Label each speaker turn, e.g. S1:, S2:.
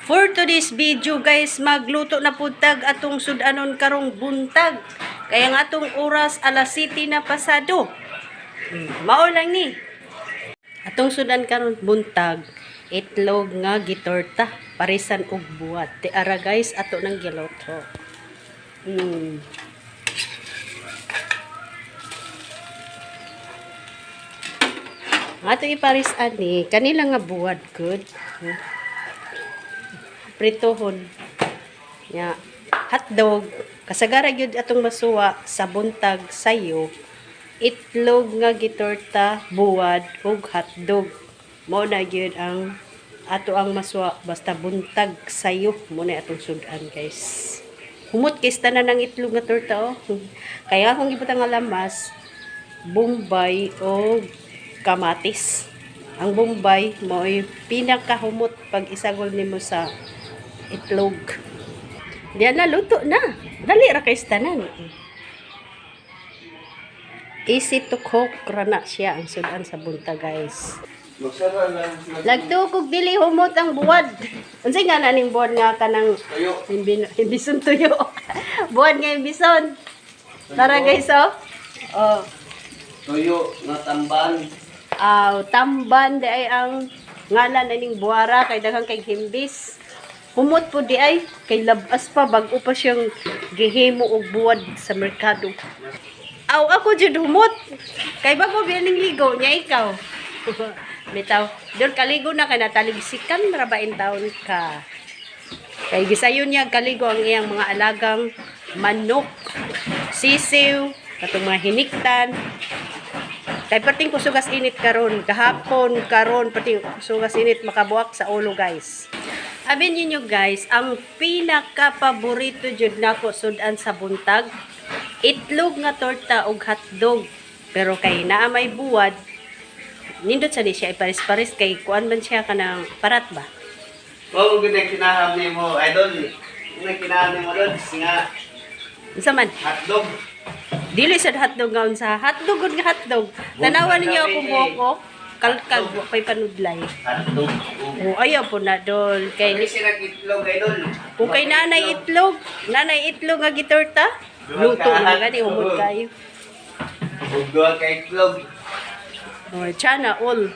S1: For today's video guys, magluto na puntag atong sudanon karong buntag. Kaya nga atong oras alas 7 na pasado. Mao lang ni. Atong sudan karon buntag, itlog nga gitorta, parisan og buwat. Ti ara guys, ato nang giluto. Ato iparis ani, kanila nga buwad good. Pritohon. Ya, hotdog. Kasagara gyud atong masuwa sa buntag sayo. Itlog nga gitorta, buwad ug hotdog. Mao na gyud ang ato ang masuwa basta buntag sayo mo na atong sudan guys. Humot kay tanan ng itlog nga torta oh. Kaya akong gibutang nga lamas, bombay o kamatis. Ang bombay mo ay pinakahumot pag isagol nimo sa itlog. Diyan na luto na. Dali ra kay tanan. Easy to cook ra na siya ang sudan sa bunta guys. Lagto kog dili humot ang buwad. Unsay nga naning buwad nga kanang imbison tuyo. Buwad nga imbison. Tara guys oh. Oh.
S2: Tuyo na tamban.
S1: Tamban di ay ang ngalan aning buwara kay daghang kay himbis. Humot po di ay kay labas pa bag-o pa siyang gihimo og buwad sa merkado. Ako jud humot. Kay bago bining ligo nya ikaw. Bitaw, doon kaligo na kay nataligsikan ra ba in taon ka. Kay gisayon niya kaligo ang iyang mga alagang manok, sisiw, katong mga hiniktan. Kay perting kusugas init karon, kahapon karon perting kusugas init makabuak sa ulo guys. Abin niyo guys, ang pinaka-paborito jud nako sudan sa buntag, itlog nga torta ug hotdog. Pero kay naa may buwad, nindot sa ni siya iparis-paris kay kuan man siya kanang parat ba?
S2: Wow, gud ang kinaham nimo, idol. Ang kinaham nimo doon singa
S1: Unsa man?
S2: hotdog.
S1: Dili sa hotdog nga unsa, hotdog ug nga hotdog. Tanawan ninyo akong buhok kalkag wa pay panudlay.
S2: Hotdog.
S1: Ayaw po na dol kay
S2: Kay sira itlog idol.
S1: kung kay nanay itlog nga gitorta, luto na gani umod kayo.
S2: Ug duha ka itlog.
S1: Chana all.